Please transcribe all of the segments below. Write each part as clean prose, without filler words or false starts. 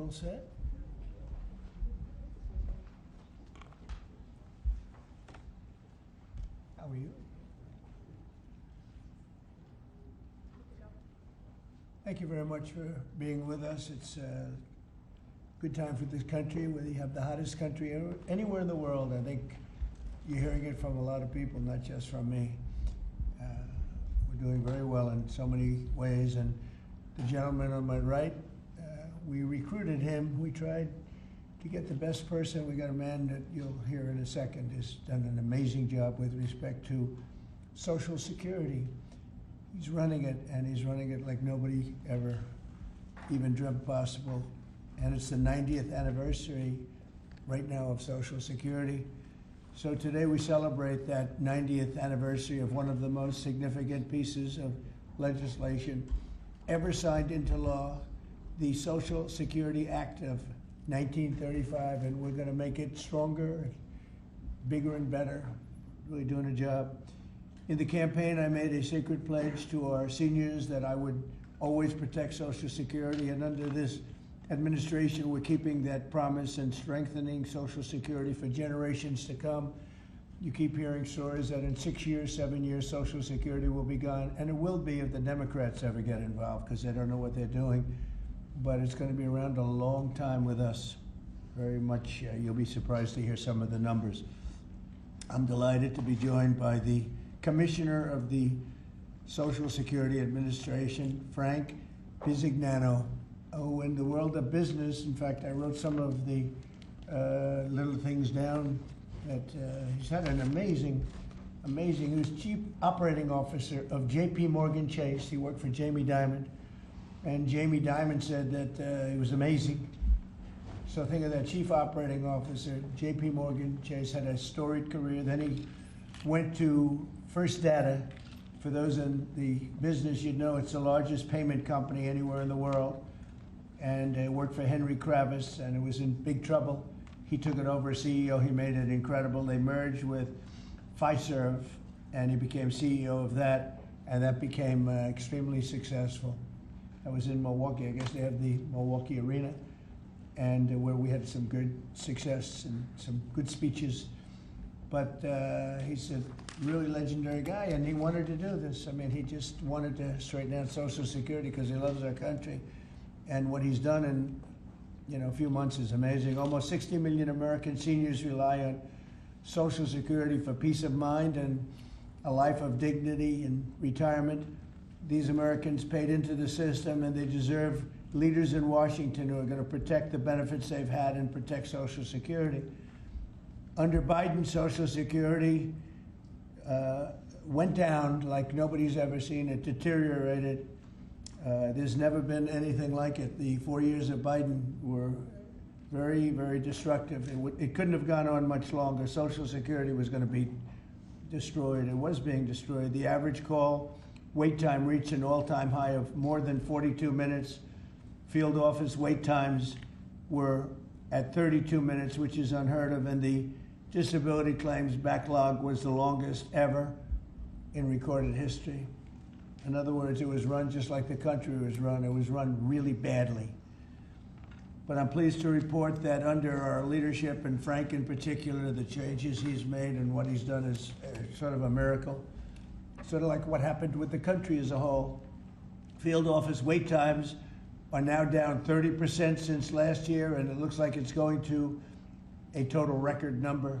all set? How are you? Thank you very much for being with us. It's a good time for this country, whether you have the hottest country anywhere in the world. I think you're hearing it from a lot of people, not just from me. We're doing very well in so many ways. And the gentleman on my right, we recruited him. We tried to get the best person. We got a man that you'll hear in a second has done an amazing job with respect to Social Security. He's running it, and he's running it like nobody ever even dreamt possible. And it's the 90th anniversary right now of Social Security. So today we celebrate that 90th anniversary of one of the most significant pieces of legislation ever signed into law, the Social Security Act of 1935, and we're going to make it stronger, bigger and better. Really doing a job. In the campaign, I made a sacred pledge to our seniors that I would always protect Social Security, and under this administration, we're keeping that promise and strengthening Social Security for generations to come. You keep hearing stories that in 6 years, 7 years, Social Security will be gone, and it will be if the Democrats ever get involved, because they don't know what they're doing. But it's going to be around a long time with us. Very much, you'll be surprised to hear some of the numbers. I'm delighted to be joined by the Commissioner of the Social Security Administration, Frank Bisignano. Oh, in the world of business, in fact, I wrote some of the little things down that he's had an amazing, he was Chief Operating Officer of JP Morgan Chase. He worked for Jamie Dimon. And Jamie Dimon said that he was amazing. So think of that, Chief Operating Officer, JP Morgan Chase, had a storied career. Then he went to First Data. For those in the business, you'd know it's the largest payment company anywhere in the world. And worked for Henry Kravis, and it was in big trouble. He took it over as CEO. He made it incredible. They merged with Fiserv, and he became CEO of that, and that became extremely successful. I was in Milwaukee. I guess they have the Milwaukee Arena, and where we had some good success and some good speeches. But he's a really legendary guy, and he wanted to do this. I mean, he just wanted to straighten out Social Security because he loves our country. And what he's done in a few months is amazing. Almost 60 million American seniors rely on Social Security for peace of mind and a life of dignity and retirement. These Americans paid into the system, and they deserve leaders in Washington who are going to protect the benefits they've had and protect Social Security. Under Biden, Social Security went down like nobody's ever seen. It deteriorated. There's never been anything like it. The 4 years of Biden were very, very destructive. It couldn't have gone on much longer. Social Security was going to be destroyed. It was being destroyed. The average call wait time reached an all-time high of more than 42 minutes. Field office wait times were at 32 minutes, which is unheard of, and the disability claims backlog was the longest ever in recorded history. In other words, it was run just like the country was run. It was run really badly. But I'm pleased to report that under our leadership, and Frank in particular, the changes he's made and what he's done is sort of a miracle. Sort of like what happened with the country as a whole. Field office wait times are now down 30% since last year, and it looks like it's going to a total record number.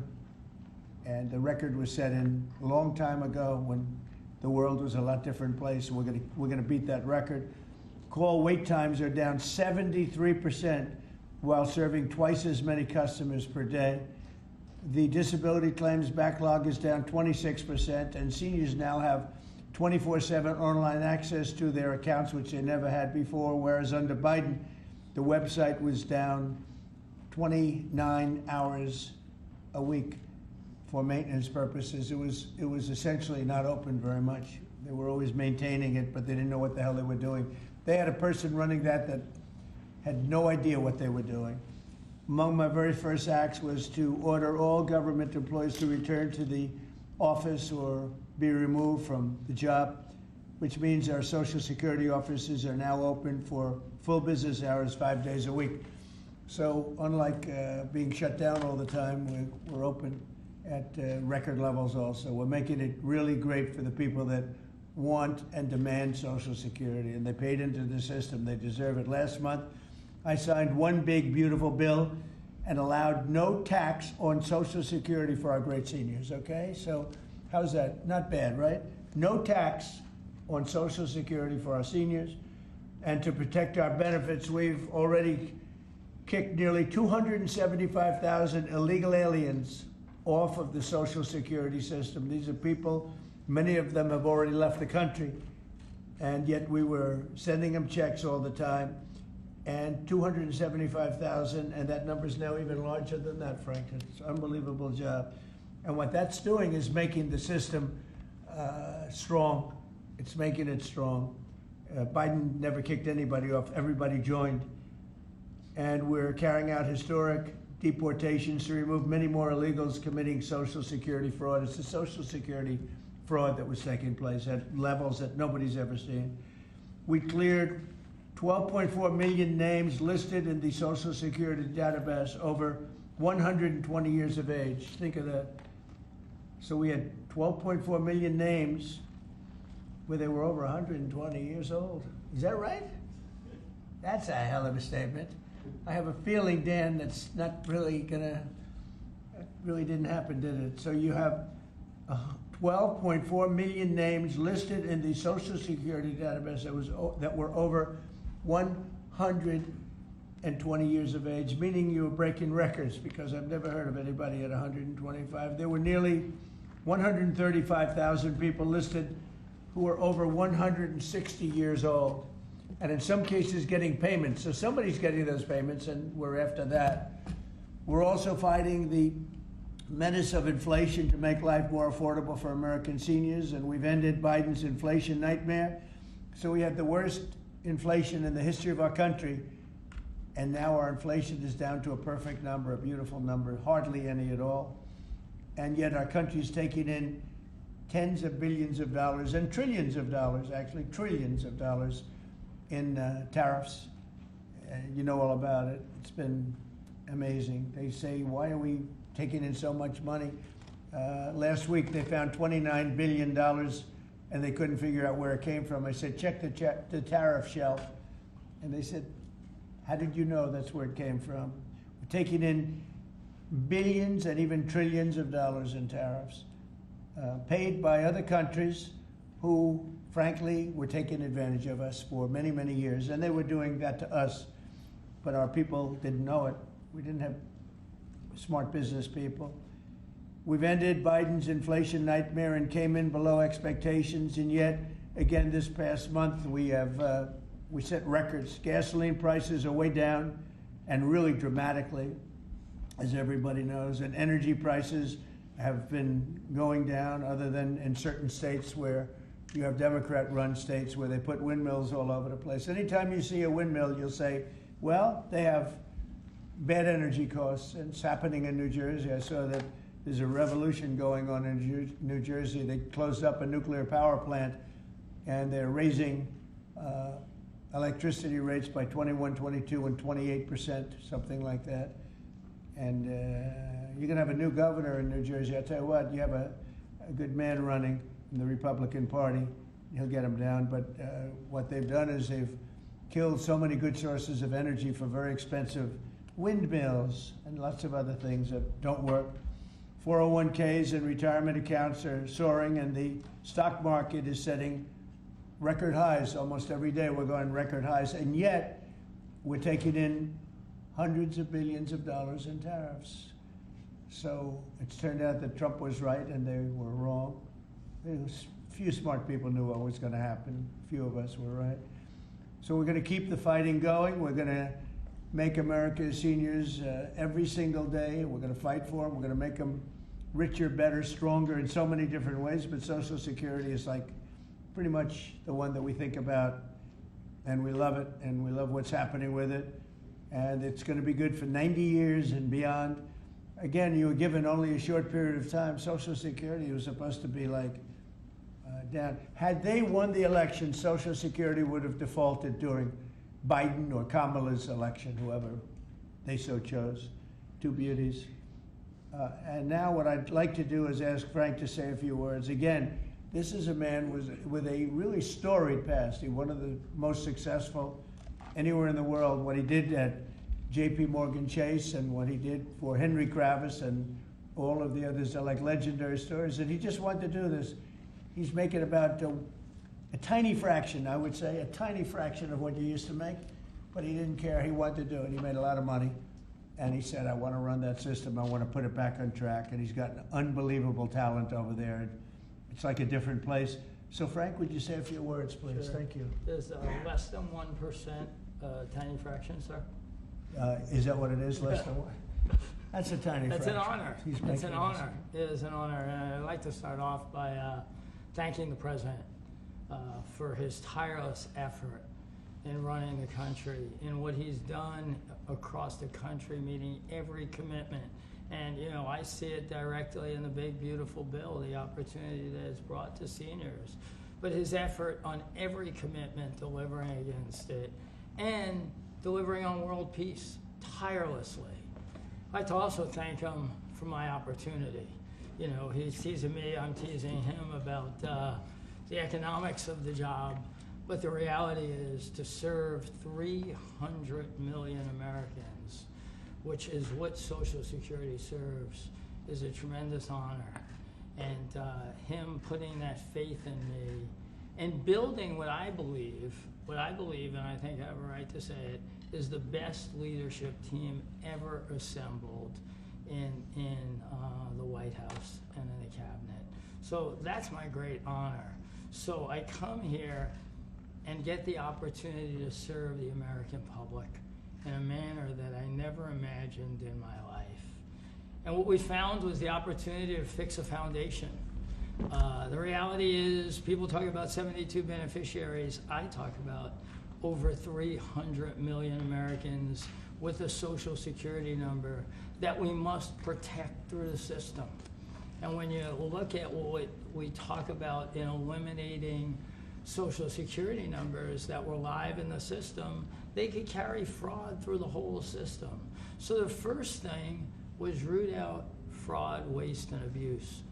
And the record was set in a long time ago when the world was a lot different place. We're going to beat that record. Call wait times are down 73% while serving twice as many customers per day. The disability claims backlog is down 26%, and seniors now have 24/7 online access to their accounts, which they never had before, whereas under Biden, the website was down 29 hours a week for maintenance purposes. It was essentially not open very much. They were always maintaining it, but they didn't know what the hell they were doing. They had a person running that had no idea what they were doing. Among my very first acts was to order all government employees to return to the office or be removed from the job, which means our Social Security offices are now open for full business hours 5 days a week. So unlike being shut down all the time, we're open at record levels also. We're making it really great for the people that want and demand Social Security, and they paid into the system. They deserve it. Last month, I signed one big, beautiful bill and allowed no tax on Social Security for our great seniors, okay? So how's that? Not bad, right? No tax on Social Security for our seniors. And to protect our benefits, we've already kicked nearly 275,000 illegal aliens off of the Social Security system. These are people, many of them have already left the country, and yet we were sending them checks all the time. And 275,000, and that number is now even larger than that, Frank. It's an unbelievable job. And what that's doing is making the system strong. It's making it strong. Biden never kicked anybody off. Everybody joined. And we're carrying out historic deportations to remove many more illegals committing Social Security fraud. It's the Social Security fraud that was taking place at levels that nobody's ever seen. We cleared 12.4 million names listed in the Social Security database over 120 years of age. Think of that. So we had 12.4 million names where they were over 120 years old. Is that right? That's a hell of a statement. I have a feeling, Dan, that's not really gonna, that really didn't happen, did it? So you have 12.4 million names listed in the Social Security database that were over 120 years of age, meaning you were breaking records, because I've never heard of anybody at 125. There were nearly 135,000 people listed who were over 160 years old, and in some cases getting payments. So somebody's getting those payments, and we're after that. We're also fighting the menace of inflation to make life more affordable for American seniors, and we've ended Biden's inflation nightmare. So we had the worst inflation in the history of our country, and now our inflation is down to a perfect number, a beautiful number, hardly any at all. And yet our country's taking in tens of billions of dollars and trillions of dollars, actually trillions of dollars in tariffs. You know all about it. It's been amazing. They say, why are we taking in so much money? Last week they found $29 billion and they couldn't figure out where it came from. I said, check the tariff shelf. And they said, how did you know that's where it came from? We're taking in billions and even trillions of dollars in tariffs, paid by other countries who, frankly, were taking advantage of us for many, many years. And they were doing that to us, but our people didn't know it. We didn't have smart business people. We've ended Biden's inflation nightmare and came in below expectations, and yet, again, this past month, we set records. Gasoline prices are way down, and really dramatically, as everybody knows, and energy prices have been going down, other than in certain states where you have Democrat-run states where they put windmills all over the place. Anytime you see a windmill, you'll say, well, they have bad energy costs, and it's happening in New Jersey. I saw that there's a revolution going on in New Jersey. They closed up a nuclear power plant, and they're raising electricity rates by 21, 22, and 28%, something like that. And you're going to have a new governor in New Jersey. I'll tell you what, you have a good man running in the Republican Party. He'll get him down. But what they've done is they've killed so many good sources of energy for very expensive windmills and lots of other things that don't work. 401ks and retirement accounts are soaring, and the stock market is setting record highs. Almost every day we're going record highs, and yet we're taking in hundreds of billions of dollars in tariffs. So it's turned out that Trump was right and they were wrong. A few smart people knew what was going to happen. A few of us were right. So we're going to keep the fighting going. We're going to make America's seniors every single day. We're going to fight for them. We're going to make them richer, better, stronger in so many different ways. But Social Security is like pretty much the one that we think about, and we love it, and we love what's happening with it. And it's going to be good for 90 years and beyond. Again, you were given only a short period of time. Social Security was supposed to be like down. Had they won the election, Social Security would have defaulted during Biden or Kamala's election, whoever they so chose, two beauties. And now what I'd like to do is ask Frank to say a few words. Again, this is a man with a really storied past. He's one of the most successful anywhere in the world. What he did at J.P. Morgan Chase and what he did for Henry Kravis and all of the others are like legendary stories. And he just wanted to do this. He's making about a tiny fraction, I would say, a tiny fraction of what you used to make. But he didn't care. He wanted to do it. He made a lot of money. And he said, I want to run that system. I want to put it back on track. And he's got an unbelievable talent over there. It's like a different place. So Frank, would you say a few words, please? Sure. Thank you. There's less than 1% tiny fraction, sir. Is that what it is, less than one? That's a tiny That's fraction. an honor. It's an honor. It is an honor. And I'd like to start off by thanking the president for his tireless effort in running the country, in what he's done across the country, meeting every commitment. And, you know, I see it directly in the big, beautiful bill, the opportunity that it's brought to seniors. But his effort on every commitment, delivering against it, and delivering on world peace tirelessly. I'd like to also thank him for my opportunity. You know, he's teasing me, I'm teasing him about the economics of the job. But the reality is to serve 300 million Americans, which is what Social Security serves, is a tremendous honor. And him putting that faith in me and building what I believe, and I think I have a right to say it, is the best leadership team ever assembled in the White House and in the cabinet. So that's my great honor. So I come here and get the opportunity to serve the American public in a manner that I never imagined in my life. And what we found was the opportunity to fix a foundation. The reality is, people talk about 72 beneficiaries. I talk about over 300 million Americans with a Social Security number that we must protect through the system. And when you look at what we talk about in eliminating Social Security numbers that were live in the system, they could carry fraud through the whole system. So the first thing was root out fraud, waste, and abuse.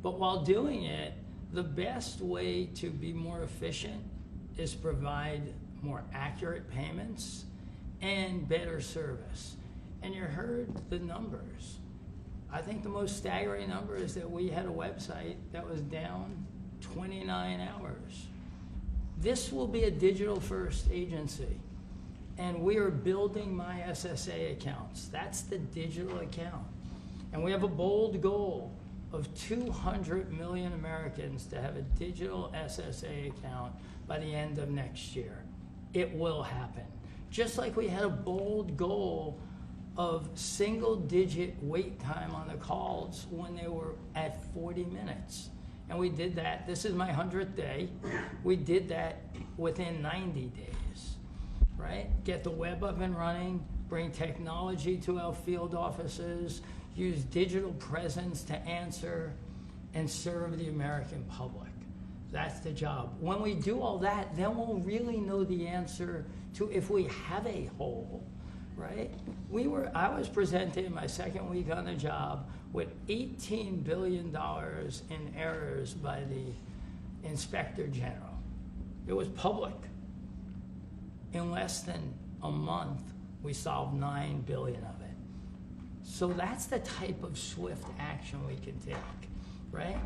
But while doing it, the best way to be more efficient is provide more accurate payments and better service. And you heard the numbers. I think the most staggering number is that we had a website that was down 29 hours. This will be a digital-first agency, and we are building my SSA accounts. That's the digital account. And we have a bold goal of 200 million Americans to have a digital SSA account by the end of next year. It will happen. Just like we had a bold goal of single-digit wait time on the calls when they were at 40 minutes. And we did that. This is my 100th day. We did that within 90 days, right? Get the web up and running, bring technology to our field offices, use digital presence to answer and serve the American public. That's the job. When we do all that, then we'll really know the answer to if we have a hole, right? I was presented in my second week on the job with $18 billion in errors by the Inspector General. It was public. In less than a month, we solved $9 billion of it. So that's the type of swift action we can take, right?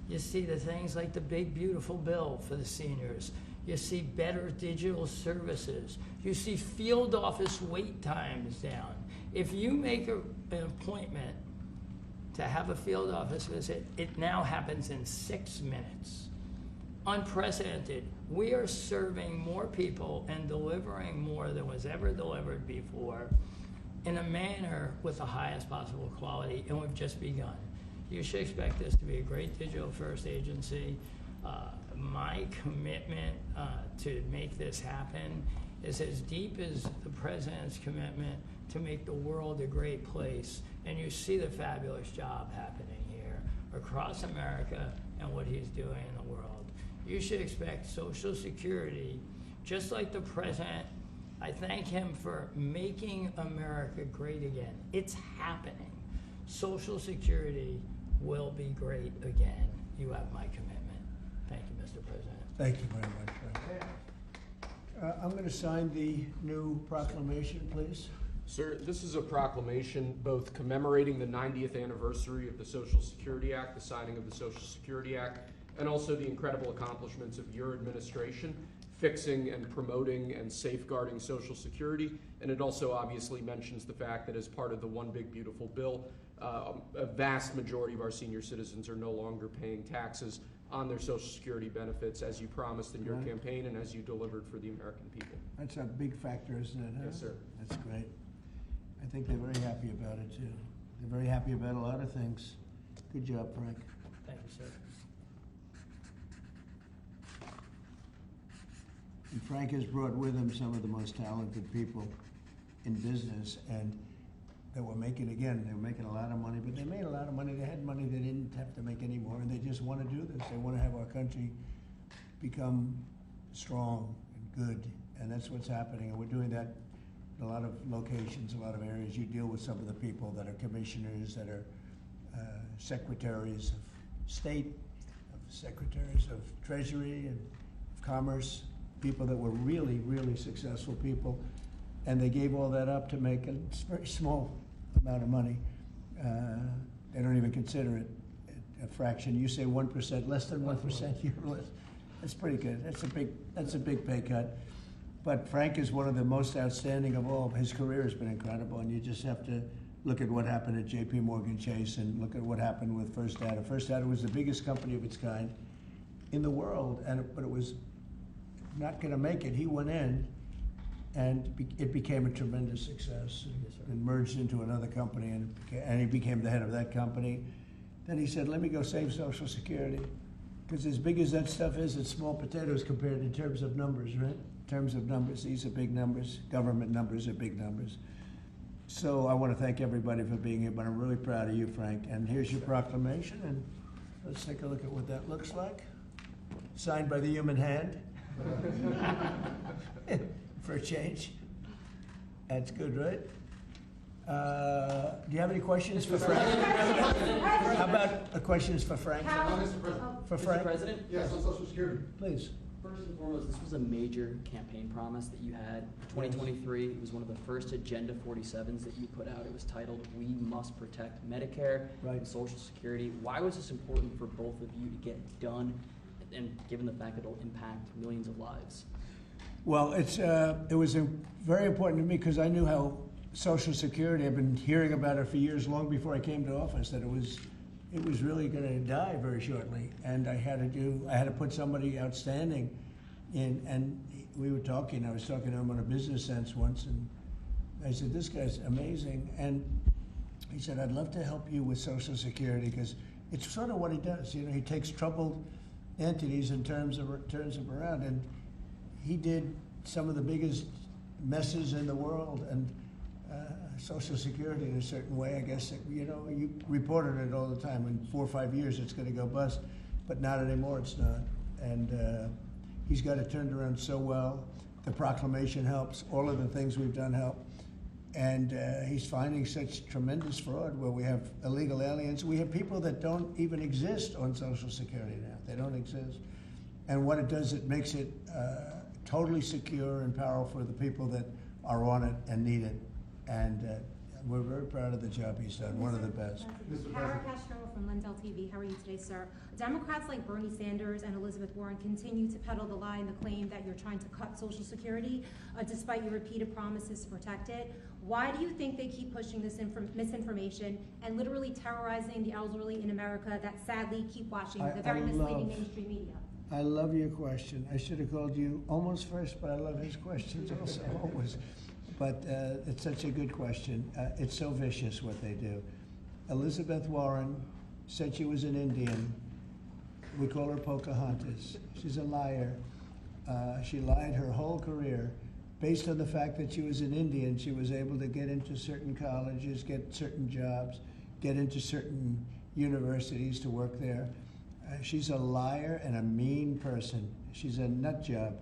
You see the things like the big, beautiful bill for the seniors. You see better digital services. You see field office wait times down. If you make an appointment to have a field office visit, it now happens in 6 minutes. Unprecedented. We are serving more people and delivering more than was ever delivered before in a manner with the highest possible quality, and we've just begun. You should expect this to be a great digital-first agency. My commitment to make this happen is as deep as the president's commitment to make the world a great place. And you see the fabulous job happening here across America and what he's doing in the world. You should expect Social Security, just like the president I thank him for making America great again. It's happening. Social Security will be great again. You have my commitment. Thank you, Mr. President. Thank you very much, Frank. I'm going to sign the new proclamation, please. Sir, this is a proclamation both commemorating the 90th anniversary of the Social Security Act, the signing of the Social Security Act, and also the incredible accomplishments of your administration, fixing and promoting and safeguarding Social Security. And it also obviously mentions the fact that as part of the One Big Beautiful Bill, a vast majority of our senior citizens are no longer paying taxes on their Social Security benefits, as you promised in your campaign and as you delivered for the American people. That's a big factor, isn't it? Huh? Yes, sir. That's great. I think they're very happy about it, too. They're very happy about a lot of things. Good job, Frank. Thank you, sir. And Frank has brought with him some of the most talented people in business, and they were making a lot of money, but they made a lot of money. They had money they didn't have to make anymore, and they just want to do this. They want to have our country become strong and good, and that's what's happening. And we're doing that in a lot of locations, a lot of areas. You deal with some of the people that are commissioners, that are secretaries of state, secretaries of treasury and of commerce, people that were really, really successful people, and they gave all that up to make a very small amount of money. They don't even consider it a fraction. You say 1%, less than 1%. That's pretty good. That's a big pay cut. But Frank is one of the most outstanding of all. His career has been incredible, and you just have to look at what happened at J.P. Morgan Chase and look at what happened with First Data. First Data was the biggest company of its kind in the world, but it was not going to make it. He went in, and it became a tremendous success and merged into another company, and he became the head of that company. Then he said, let me go save Social Security, because as big as that stuff is, it's small potatoes compared in terms of numbers, right? In terms of numbers, these are big numbers. Government numbers are big numbers. So I want to thank everybody for being here, but I'm really proud of you, Frank. And here's your proclamation, and let's take a look at what that looks like. Signed by the human hand. For a change. That's good, right? Do you have any questions for Frank? How about questions for Frank? Mr. President. For Frank? Mr. President? Yes, on Social Security. Please. First and foremost, this was a major campaign promise that you had. 2023, it was one of the first Agenda 47s that you put out. It was titled, We Must Protect Medicare and Social Security. Why was this important for both of you to get done, and given the fact that it'll impact millions of lives? Well, it was very important to me because I knew how Social Security, I've been hearing about it for years, long before I came to office, that it was really going to die very shortly, and I had to put somebody outstanding in. And I was talking to him on a business sense once, and I said, this guy's amazing. And he said, I'd love to help you with Social Security, because it's sort of what he does. He takes troubled entities and turns them around, and he did some of the biggest messes in the world, and Social Security in a certain way, I guess, you reported it all the time. In 4 or 5 years, it's going to go bust, but not anymore, it's not. And he's got it turned around so well. The proclamation helps. All of the things we've done help. And he's finding such tremendous fraud where we have illegal aliens. We have people that don't even exist on Social Security now. They don't exist. And what it does, it makes it totally secure and powerful for the people that are on it and need it. And we're very proud of the job he's done, one of the best. Kara Castro from Lindell TV. How are you today, sir? Democrats like Bernie Sanders and Elizabeth Warren continue to peddle the lie and the claim that you're trying to cut Social Security, despite your repeated promises to protect it. Why do you think they keep pushing this misinformation and literally terrorizing the elderly in America that sadly keep watching the very misleading mainstream media? I love your question. I should have called you almost first, but I love his questions also, always. But it's such a good question. It's so vicious what they do. Elizabeth Warren said she was an Indian. We call her Pocahontas. She's a liar. She lied her whole career. Based on the fact that she was an Indian, she was able to get into certain colleges, get certain jobs, get into certain universities to work there. She's a liar and a mean person. She's a nut job.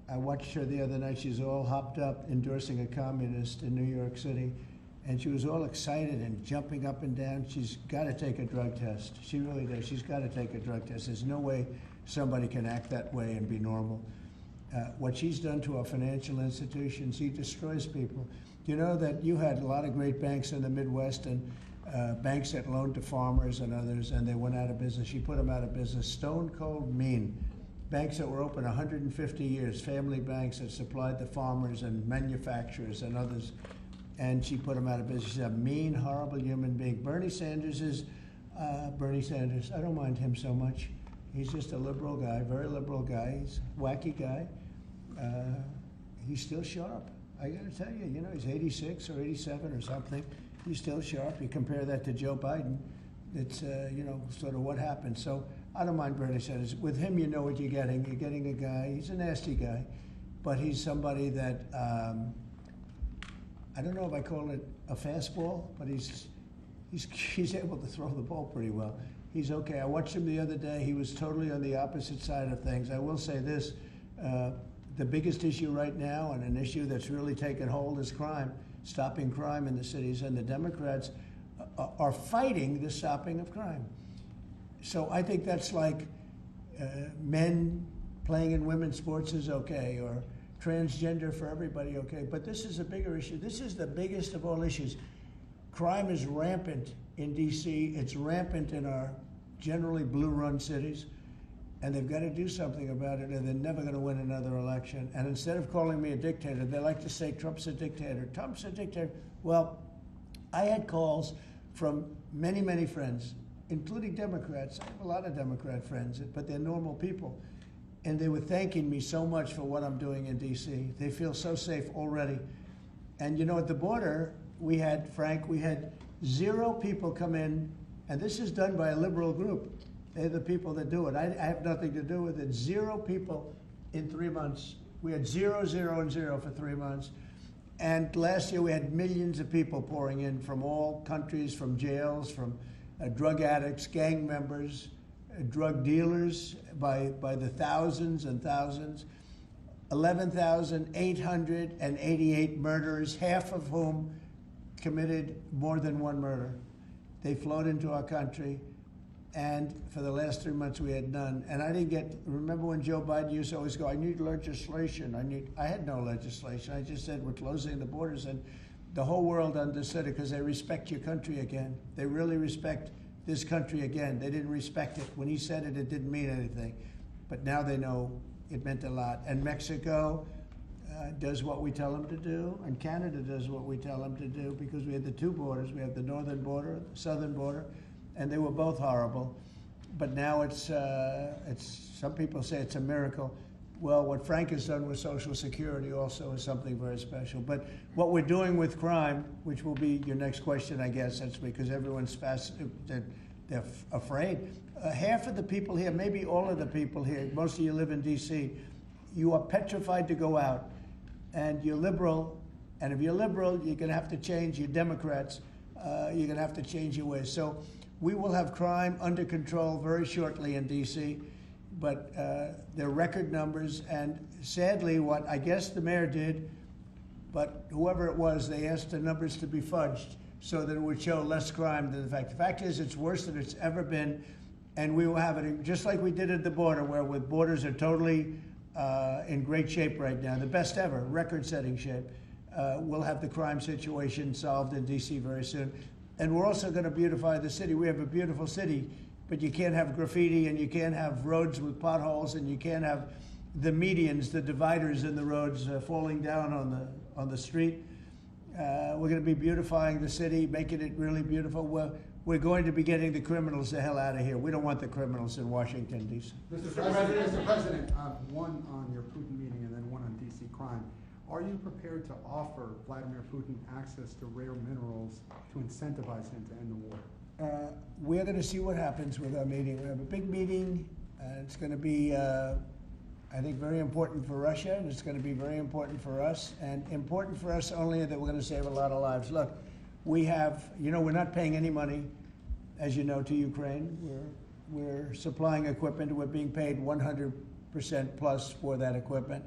I watched her the other night. She's all hopped up endorsing a communist in New York City. And she was all excited and jumping up and down. She's got to take a drug test. She really does. She's got to take a drug test. There's no way somebody can act that way and be normal. What she's done to our financial institutions, she destroys people. You know that you had a lot of great banks in the Midwest and banks that loaned to farmers and others, and they went out of business. She put them out of business. Stone cold mean. Banks that were open 150 years, family banks that supplied the farmers and manufacturers and others, and she put them out of business. She's a mean, horrible human being. Bernie Sanders is Bernie Sanders. I don't mind him so much. He's just a liberal guy, very liberal guy. He's a wacky guy. He's still sharp. I got to tell you, you know, he's 86 or 87 or something. He's still sharp. You compare that to Joe Biden, it's, you know, sort of what happened. So I don't mind Bernie Sanders. With him, you know what you're getting. You're getting a guy, he's a nasty guy, but he's somebody that, I don't know if I call it a fastball, but he's able to throw the ball pretty well. He's okay. I watched him the other day. He was totally on the opposite side of things. I will say this, the biggest issue right now, and an issue that's really taken hold, is crime, stopping crime in the cities, and the Democrats are fighting the stopping of crime. So I think that's like men playing in women's sports is okay, or transgender for everybody, okay. But this is a bigger issue. This is the biggest of all issues. Crime is rampant in D.C. It's rampant in our generally blue-run cities, and they've got to do something about it, or they're never going to win another election. And instead of calling me a dictator, they like to say Trump's a dictator. Trump's a dictator. Well, I had calls from many, many friends, including Democrats. I have a lot of Democrat friends, but they're normal people. And they were thanking me so much for what I'm doing in D.C. They feel so safe already. And you know, at the border, we had 0 people come in, and this is done by a liberal group. They're the people that do it. I have nothing to do with it. 0 people in 3 months. We had 0, 0, and 0 for 3 months. And last year we had millions of people pouring in from all countries, from jails, from drug addicts, gang members, drug dealers by the thousands and thousands. 11,888 murderers, half of whom committed more than one murder. They flowed into our country, and for the last 3 months we had none. And I didn't remember when Joe Biden used to always go, I need legislation. I had no legislation. I just said, we're closing the borders, and the whole world understood it because they respect your country again. They really respect this country again. They didn't respect it. When he said it, it didn't mean anything. But now they know it meant a lot. And Mexico does what we tell them to do, and Canada does what we tell them to do, because we had the 2 borders. We have the northern border, the southern border, and they were both horrible. But now it's some people say it's a miracle. Well, what Frank has done with Social Security also is something very special. But what we're doing with crime, which will be your next question, I guess, that's because everyone's they're afraid. Half of the people here, maybe all of the people here, most of you live in D.C., you are petrified to go out. And you're liberal, and if you're liberal, you're going to have to change. You're Democrats, you're going to have to change your ways. So we will have crime under control very shortly in D.C., but they're record numbers. And sadly, what I guess the mayor did, but whoever it was, they asked the numbers to be fudged so that it would show less crime than the fact. The fact is, it's worse than it's ever been, and we will have it just like we did at the border, where the borders are totally in great shape right now, the best ever, record-setting shape. We'll have the crime situation solved in D.C. very soon. And we're also going to beautify the city. We have a beautiful city, but you can't have graffiti, and you can't have roads with potholes, and you can't have the medians, the dividers in the roads falling down on the street. We're going to be beautifying the city, making it really beautiful. We're going to be getting the criminals the hell out of here. We don't want the criminals in Washington, D.C. Mr. President, one on your Putin meeting and then one on D.C. crime. Are you prepared to offer Vladimir Putin access to rare minerals to incentivize him to end the war? We're going to see what happens with our meeting. We have a big meeting. It's going to be, I think, very important for Russia, and it's going to be very important for us, and important for us only that we're going to save a lot of lives. Look, we have, we're not paying any money, as you know, to Ukraine. We're supplying equipment. We're being paid 100% plus for that equipment.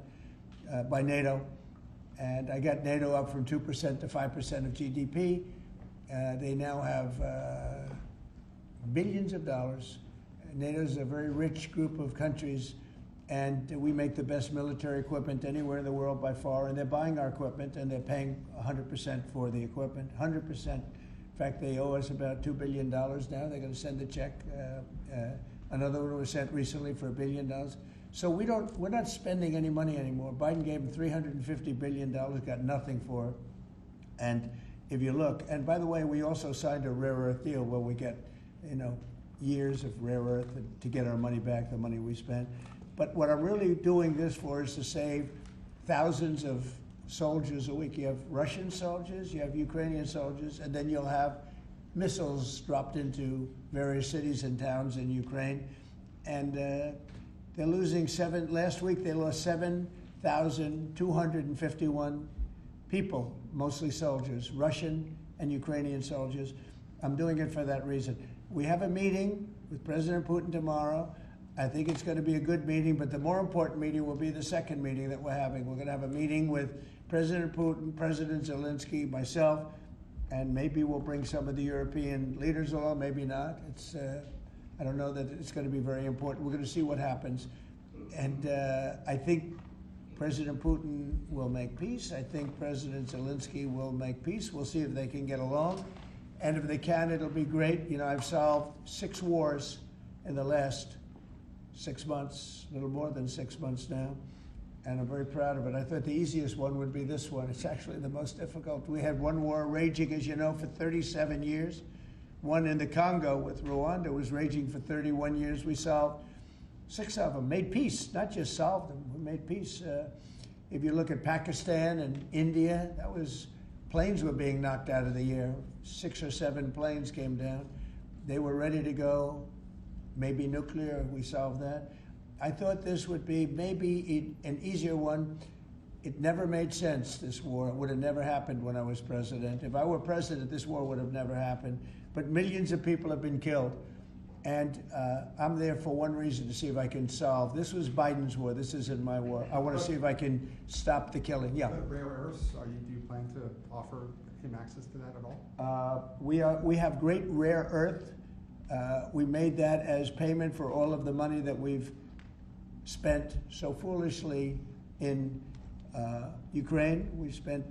by NATO. And I got NATO up from 2% to 5% of GDP. They now have billions of dollars. NATO is a very rich group of countries, and we make the best military equipment anywhere in the world by far, and they're buying our equipment, and they're paying 100% for the equipment, 100%. In fact, they owe us about $2 billion now. They're going to send a check. Another one was sent recently for $1 billion. So we're not spending any money anymore. Biden gave them $350 billion, got nothing for it. And if you look, and by the way, we also signed a rare earth deal where we get, years of rare earth to get our money back, the money we spent. But what I'm really doing this for is to save thousands of soldiers a week. You have Russian soldiers, you have Ukrainian soldiers, and then you'll have missiles dropped into various cities and towns in Ukraine. And they're losing last week they lost 7,251 people, mostly soldiers, Russian and Ukrainian soldiers. I'm doing it for that reason. We have a meeting with President Putin tomorrow. I think it's going to be a good meeting, but the more important meeting will be the second meeting that we're having. We're going to have a meeting with President Putin, President Zelensky, myself, and maybe we'll bring some of the European leaders along, maybe not. I don't know that it's going to be very important. We're going to see what happens. And I think President Putin will make peace. I think President Zelensky will make peace. We'll see if they can get along. And if they can, it'll be great. I've solved 6 wars in the last 6 months, a little more than 6 months now, and I'm very proud of it. I thought the easiest one would be this one. It's actually the most difficult. We had one war raging, as you know, for 37 years. One in the Congo with Rwanda was raging for 31 years. We solved 6 of them, made peace, not just solved them, we made peace. If you look at Pakistan and India, planes were being knocked out of the air. 6 or 7 planes came down. They were ready to go. Maybe nuclear, we solved that. I thought this would be maybe an easier one. It never made sense, this war. It would have never happened when I was president. If I were president, this war would have never happened. But millions of people have been killed. And I'm there for one reason, to see if I can solve. This was Biden's war. This isn't my war. I want to see if I can stop the killing. Yeah. But rare earths, do you plan to offer him access to that at all? We have great rare earth. We made that as payment for all of the money that we've spent so foolishly in Ukraine. We spent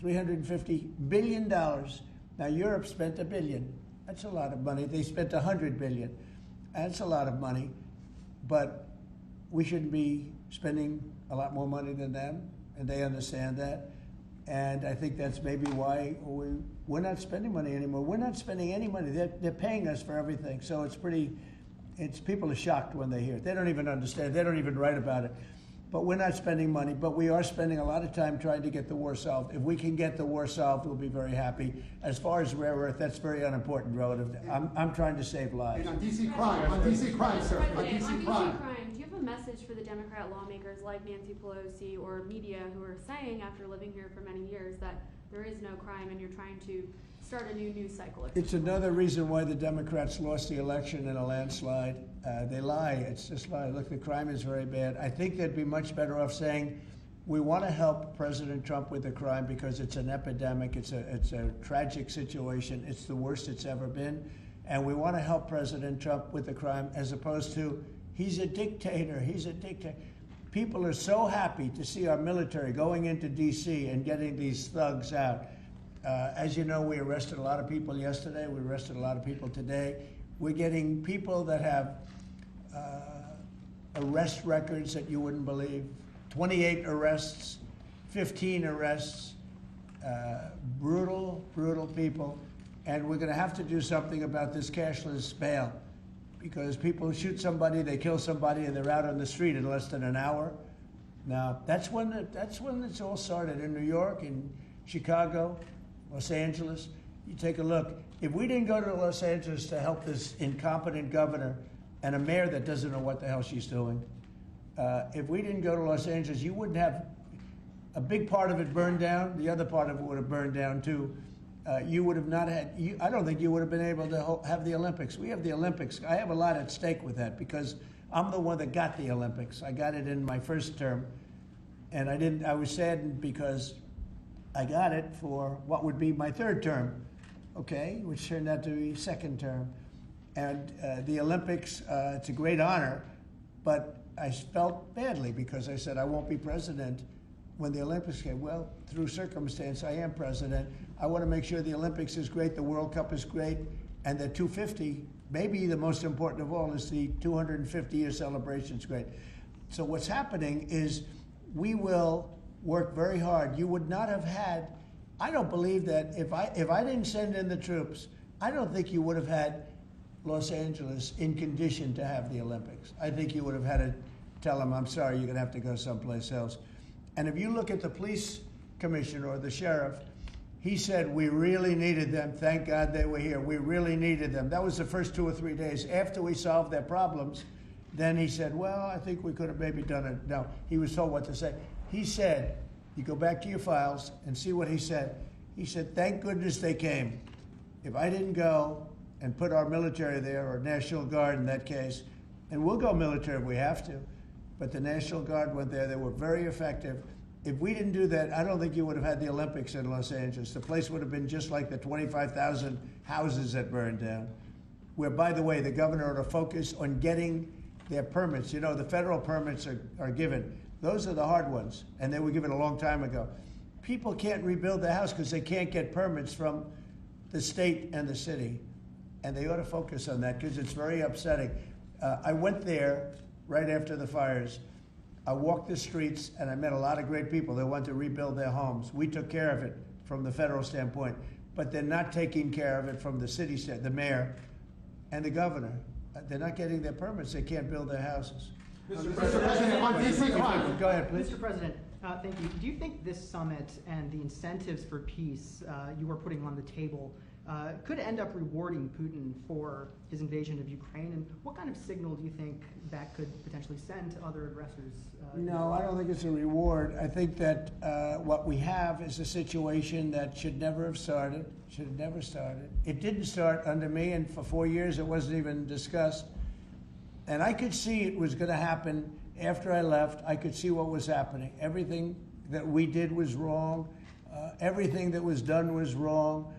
$350 billion. Now Europe spent $1 billion. That's a lot of money. They spent $100 billion. That's a lot of money, but we shouldn't be spending a lot more money than them, and they understand that. And I think that's maybe why we're not spending money anymore. We're not spending any money. They're paying us for everything. So people are shocked when they hear it. They don't even understand. They don't even write about it. But we're not spending money, but we are spending a lot of time trying to get the war solved. If we can get the war solved, we'll be very happy. As far as rare earth, that's very unimportant relative to, I'm trying to save lives. And on DC crime, sir, on DC crime. Do you have a message for the Democrat lawmakers like Nancy Pelosi or media who are saying, after living here for many years, that there is no crime and you're trying to start a new news cycle? It's another reason why the Democrats lost the election in a landslide. They lie. It's just lie. Look, the crime is very bad. I think they'd be much better off saying, we want to help President Trump with the crime because it's an epidemic. It's a tragic situation. It's the worst it's ever been. And we want to help President Trump with the crime, as opposed to, he's a dictator. He's a dictator. People are so happy to see our military going into D.C. and getting these thugs out. As you know, we arrested a lot of people yesterday. We arrested a lot of people today. We're getting people that have arrest records that you wouldn't believe. 28 arrests, 15 arrests, brutal, brutal people. And we're going to have to do something about this cashless bail, because people shoot somebody, they kill somebody, and they're out on the street in less than an hour. Now, that's when it's all started, in New York, in Chicago, Los Angeles. You take a look. If we didn't go to Los Angeles to help this incompetent governor and a mayor that doesn't know what the hell she's doing, if we didn't go to Los Angeles, you wouldn't have a big part of it burned down. The other part of it would have burned down too. You would have not had, I don't think you would have been able to have the Olympics. We have the Olympics. I have a lot at stake with that because I'm the one that got the Olympics. I got it in my first term. And I was saddened because I got it for what would be my third term, okay, which turned out to be second term. And the Olympics, it's a great honor, but I felt badly because I said I won't be president when the Olympics came. Well, through circumstance, I am president. I want to make sure the Olympics is great, the World Cup is great, and the 250, maybe the most important of all, is the 250-year celebration is great. So what's happening is we will work very hard. You would not have had, I don't believe that if I didn't send in the troops, I don't think you would have had Los Angeles in condition to have the Olympics. I think you would have had to tell them, I'm sorry, you're going to have to go someplace else. And if you look at the police commissioner or the sheriff, he said, we really needed them. Thank God they were here. We really needed them. That was the first 2 or 3 days. After we solved their problems, then he said, well, I think we could have maybe done it. No, he was told what to say. He said, you go back to your files and see what he said. He said, thank goodness they came. If I didn't go and put our military there, or National Guard in that case, and we'll go military if we have to, but the National Guard went there. They were very effective. If we didn't do that, I don't think you would have had the Olympics in Los Angeles. The place would have been just like the 25,000 houses that burned down, where, by the way, the governor ought to focus on getting their permits. You know, the federal permits are given. Those are the hard ones, and they were given a long time ago. People can't rebuild their house because they can't get permits from the state and the city, and they ought to focus on that because it's very upsetting. I went there right after the fires. I walked the streets, and I met a lot of great people that want to rebuild their homes. We took care of it from the federal standpoint, but they're not taking care of it from the city standpoint, the mayor and the governor. They're not getting their permits. They can't build their houses. Mr. President, on DC crime. Go ahead, please. Mr. President, thank you. Do you think this summit and the incentives for peace you are putting on the table could end up rewarding Putin for his invasion of Ukraine? And what kind of signal do you think that could potentially send to other aggressors? No, I don't think it's a reward. I think that what we have is a situation that should never have started, should have never started. It didn't start under me, and for 4 years it wasn't even discussed. And I could see it was going to happen after I left. I could see what was happening. Everything that we did was wrong. Everything that was done was wrong.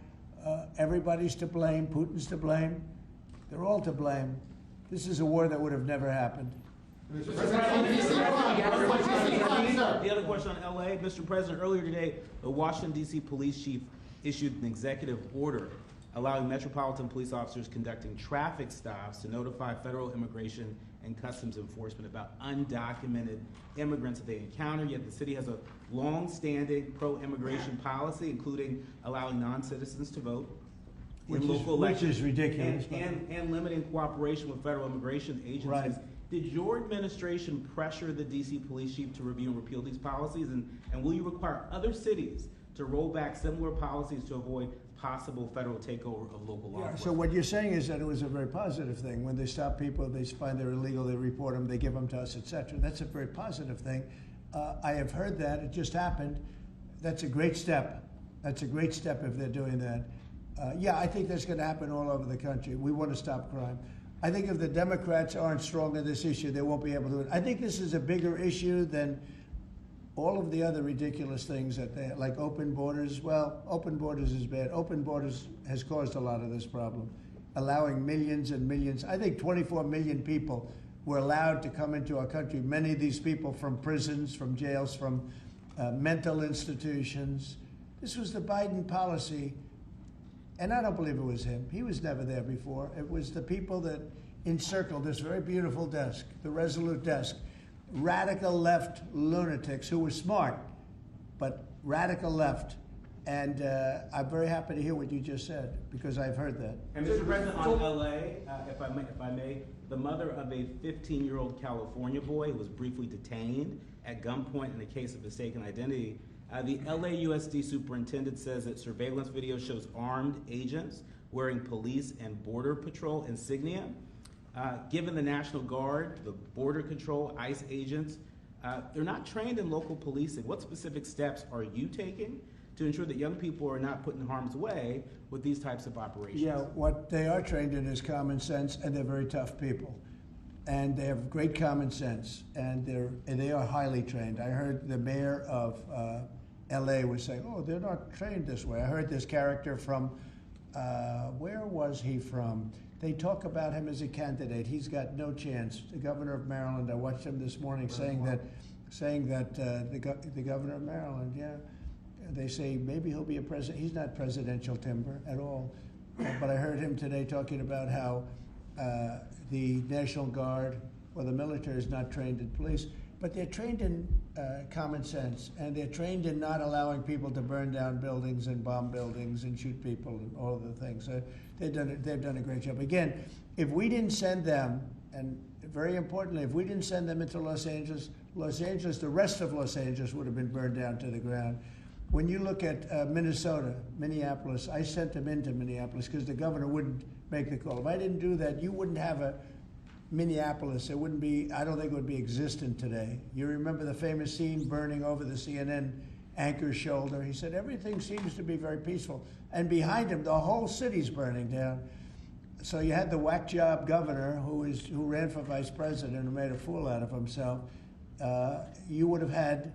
Everybody's to blame. Putin's to blame. They're all to blame. This is a war that would have never happened. The other question on LA, Mr. President, earlier today, the Washington, D.C. police chief issued an executive order allowing metropolitan police officers conducting traffic stops to notify federal immigration and customs enforcement about undocumented immigrants that they encounter. Yet the city has a long-standing pro-immigration policy, including allowing non-citizens to vote in local elections. Which is ridiculous. And limiting cooperation with federal immigration agencies. Right. Did your administration pressure the D.C. police chief to review and repeal these policies? And will you require other cities to roll back similar policies to avoid possible federal takeover of local law enforcement? So what you're saying is that it was a very positive thing. When they stop people, they find they're illegal, they report them, they give them to us, etc. That's a very positive thing. I have heard that. It just happened. That's a great step. That's a great step if they're doing that. Yeah, I think that's going to happen all over the country. We want to stop crime. I think if the Democrats aren't strong on this issue, they won't be able to do it. I think this is a bigger issue than all of the other ridiculous things that they, like open borders. Well, open borders is bad. Open borders has caused a lot of this problem, allowing millions and millions. I think 24 million people were allowed to come into our country. Many of these people from prisons, from jails, from mental institutions. This was the Biden policy. And I don't believe it was him. He was never there before. It was the people that encircled this very beautiful desk, the Resolute desk. Radical left lunatics who were smart, but radical left. And I'm very happy to hear what you just said, because I've heard that. And Mr. President, on LA, if I may, the mother of a 15-year-old California boy who was briefly detained at gunpoint in a case of mistaken identity, the LAUSD superintendent says that surveillance video shows armed agents wearing police and border patrol insignia. Given the National Guard, the Border Control, ICE agents, they're not trained in local policing. What specific steps are you taking to ensure that young people are not put in harm's way with these types of operations? Yeah, what they are trained in is common sense, and they're very tough people. and they have great common sense, and they are highly trained. I heard the mayor of L.A. was saying, "Oh, they're not trained this way." I heard this character from where was he from? They talk about him as a candidate. He's got no chance. The governor of Maryland. I watched him this morning saying that the governor of Maryland, yeah, they say maybe he'll be a president. He's not presidential timber at all. But I heard him today talking about how the National Guard or the military is not trained in police, but they're trained in common sense, and they're trained in not allowing people to burn down buildings and bomb buildings and shoot people and all of the things. They've done a great job. Again, if we didn't send them, and very importantly, if we didn't send them into Los Angeles, the rest of Los Angeles would have been burned down to the ground. When you look at Minnesota, Minneapolis, I sent them into Minneapolis because the governor wouldn't make the call. If I didn't do that, you wouldn't have a Minneapolis. It wouldn't be, I don't think it would be existent today. You remember the famous scene burning over the CNN anchor's shoulder. He said, everything seems to be very peaceful. And behind him, the whole city's burning down. So you had the whack job governor who ran for vice president and made a fool out of himself. You would have had,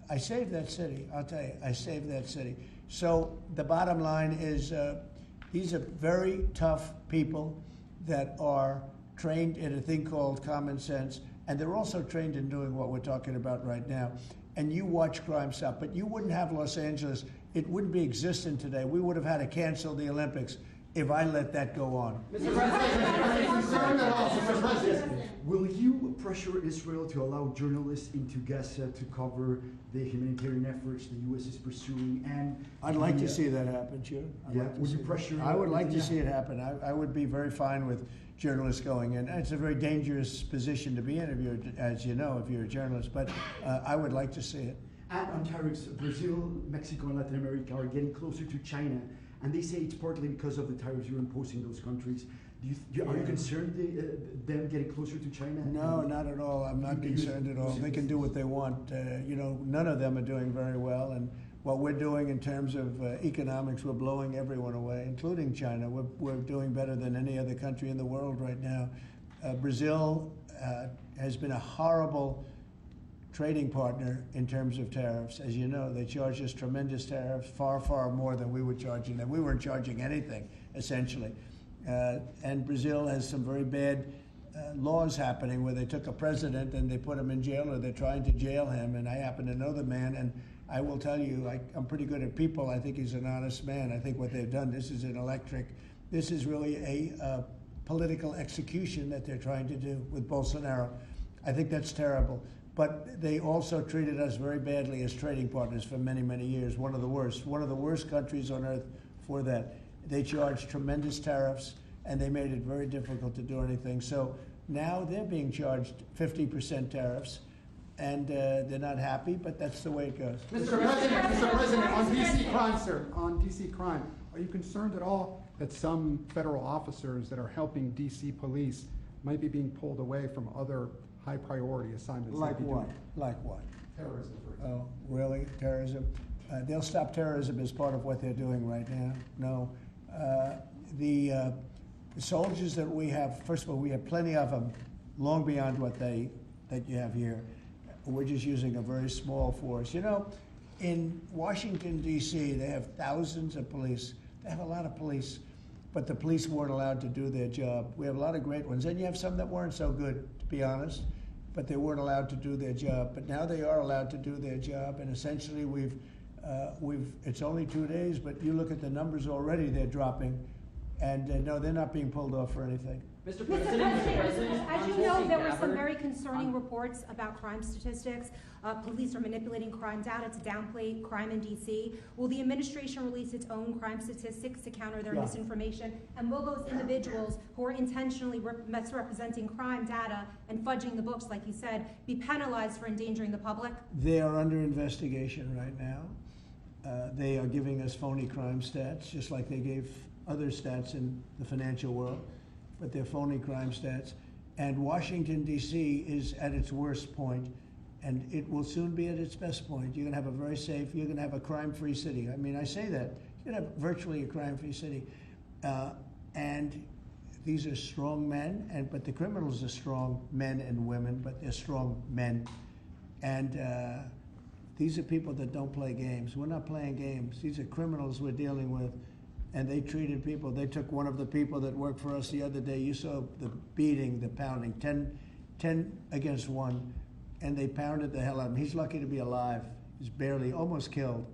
I saved that city, I'll tell you, I saved that city. So the bottom line is these are very tough people that are trained in a thing called common sense, and they're also trained in doing what we're talking about right now. And you watch crime stop, but you wouldn't have Los Angeles, it wouldn't be existent today. We would have had to cancel the Olympics if I let that go on. Mr. President, will you pressure Israel to allow journalists into Gaza to cover the humanitarian efforts the U.S. is pursuing? And I'd like to see that happen, sure. Would you pressure? I would like to see it happen. I would be very fine with journalists going in. It's a very dangerous position to be in, if you're, as you know, if you're a journalist. But I would like to see it. And on tariffs, Brazil, Mexico, and Latin America are getting closer to China. And they say it's partly because of the tariffs you're imposing those countries. Are you concerned them getting closer to China? No, not at all. I'm not concerned at all. They can do what they want. None of them are doing very well. And what we're doing in terms of economics, we're blowing everyone away, including China. We're doing better than any other country in the world right now. Brazil has been a horrible trading partner in terms of tariffs. As you know, they charge us tremendous tariffs, far, far more than we were charging them. We weren't charging anything, essentially. And Brazil has some very bad laws happening where they took a president and they put him in jail, or they're trying to jail him. And I happen to know the man, and I will tell you, I'm pretty good at people. I think he's an honest man. I think what they've done, this is really a political execution that they're trying to do with Bolsonaro. I think that's terrible. But they also treated us very badly as trading partners for many, many years. One of the worst countries on earth for that. They charged tremendous tariffs, and they made it very difficult to do anything. So now they're being charged 50% tariffs, and they're not happy, but that's the way it goes. Mr. President, on DC crime, sir, on DC crime, are you concerned at all that some federal officers that are helping DC police might be being pulled away from other high priority assignments? Like what? Like what? Terrorism, for example. Oh, really? Terrorism? They'll stop terrorism as part of what they're doing right now. No. The soldiers that we have, first of all, we have plenty of them, long beyond what that you have here. We're just using a very small force. You know, in Washington, D.C., they have thousands of police. They have a lot of police, but the police weren't allowed to do their job. We have a lot of great ones, and you have some that weren't so good, to be honest, but they weren't allowed to do their job. But now they are allowed to do their job, and essentially it's only 2 days, but you look at the numbers already, they're dropping. And no, they're not being pulled off for anything. Mr. Mr. President, as you know, there were some very concerning reports about crime statistics. Police are manipulating crime data to downplay crime in D.C. Will the administration release its own crime statistics to counter their misinformation? And will those individuals who are intentionally misrepresenting crime data and fudging the books, like you said, be penalized for endangering the public? They are under investigation right now. They are giving us phony crime stats, just like they gave other stats in the financial world, but they're phony crime stats. And Washington, D.C. is at its worst point, and it will soon be at its best point. You're gonna have a very safe, you're gonna have a crime-free city. I mean, I say that, you're gonna have virtually a crime-free city. And these are strong men, but the criminals are strong men and women, but they're strong men. And these are people that don't play games. We're not playing games. These are criminals we're dealing with. And they treated people. They took one of the people that worked for us the other day. You saw the beating, the pounding, 10 against 1. And they pounded the hell out of him. He's lucky to be alive. He's barely, almost killed.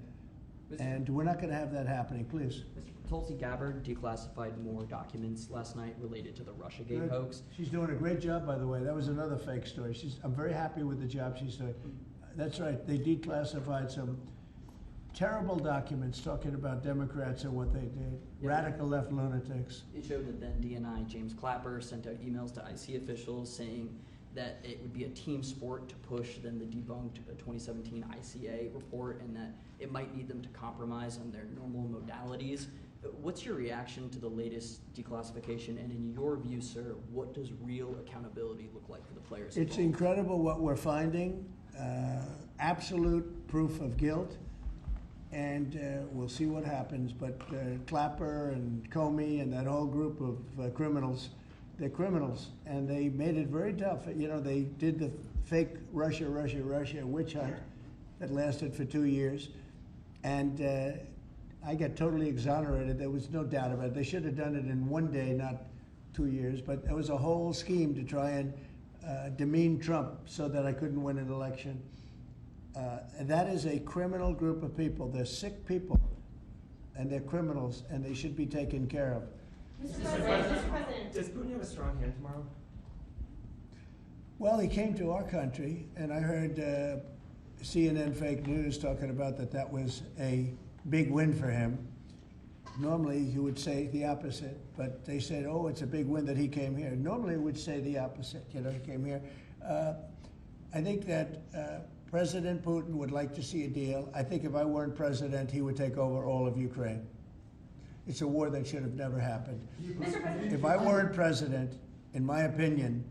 And we're not going to have that happening, please. Tulsi Gabbard declassified more documents last night related to the Russiagate Good. hoax. She's doing a great job, by the way. That was another fake story. I'm very happy with the job she's doing. That's right. They declassified some terrible documents talking about Democrats and what they did. Yeah. Radical left lunatics. It showed that then DNI James Clapper sent out emails to IC officials saying that it would be a team sport to push then the debunked 2017 ICA report, and that it might need them to compromise on their normal modalities. What's your reaction to the latest declassification, and in your view, sir, what does real accountability look like for the players It's involved? incredible what we're finding. Absolute proof of guilt. And we'll see what happens. But Clapper and Comey and that whole group of criminals, they're criminals. And they made it very tough. You know, they did the fake Russia witch hunt that lasted for 2 years. And I got totally exonerated. There was no doubt about it. They should have done it in 1 day, not 2 years. But it was a whole scheme to try and demean Trump so that I couldn't win an election. And that is a criminal group of people. They're sick people, and they're criminals, and they should be taken care of. Mr. President, does Putin have a strong hand tomorrow? Well, he came to our country, and I heard CNN fake news talking about that was a big win for him. Normally, he would say the opposite, but they said, oh, it's a big win that he came here. Normally, he would say the opposite, he came here. I think that President Putin would like to see a deal. I think if I weren't president, he would take over all of Ukraine. It's a war that should have never happened. If I weren't president, in my opinion,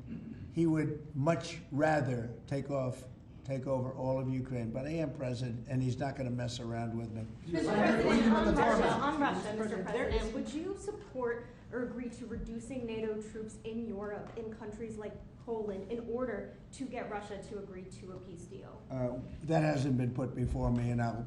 he would much rather take over all of Ukraine. But I am president, and he's not going to mess around with me. Mr. President, on Russia, Mr. President, would you support or agree to reducing NATO troops in Europe, in countries like Poland, in order to get Russia to agree to a peace deal? That hasn't been put before me, and I'll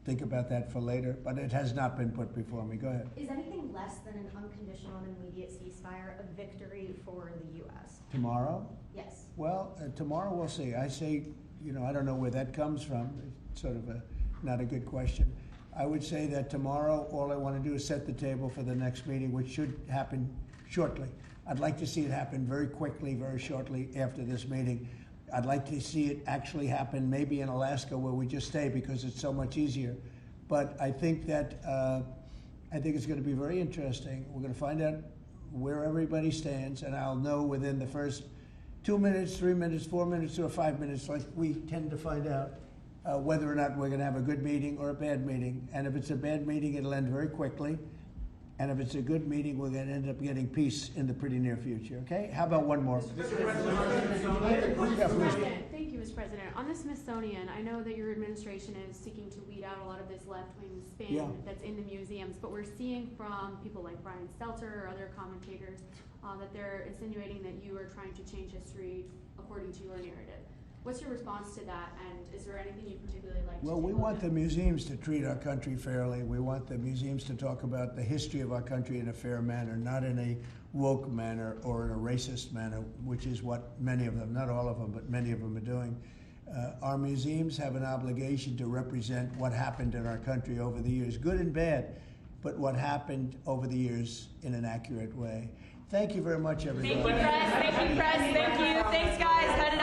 think about that for later, but it has not been put before me. Go ahead. Is anything less than an unconditional and immediate ceasefire a victory for the U.S.? Tomorrow? Yes. Well, tomorrow we'll see. I say, I don't know where that comes from. It's sort of not a good question. I would say that tomorrow, all I want to do is set the table for the next meeting, which should happen shortly. I'd like to see it happen very quickly, very shortly after this meeting. I'd like to see it actually happen maybe in Alaska, where we just stay because it's so much easier. But I think that it's going to be very interesting. We're going to find out where everybody stands, and I'll know within the first 2 minutes, 3 minutes, 4 minutes, or 5 minutes, like we tend to find out, whether or not we're going to have a good meeting or a bad meeting. And if it's a bad meeting, it'll end very quickly. And if it's a good meeting, we're going to end up getting peace in the pretty near future, okay? How about one more? Thank you, Mr. President. On the Smithsonian, I know that your administration is seeking to weed out a lot of this left-wing spin that's in the museums, but we're seeing from people like Brian Stelter or other commentators that they're insinuating that you are trying to change history according to your narrative. What's your response to that, and is there anything you particularly like to do? Well, we want the museums to treat our country fairly. We want the museums to talk about the history of our country in a fair manner, not in a woke manner or in a racist manner, which is what many of them, not all of them, but many of them are doing. Our museums have an obligation to represent what happened in our country over the years, good and bad, but what happened over the years in an accurate way. Thank you very much, everybody. Thank you, Press. Thank you, Press. Thank you. Thanks, guys.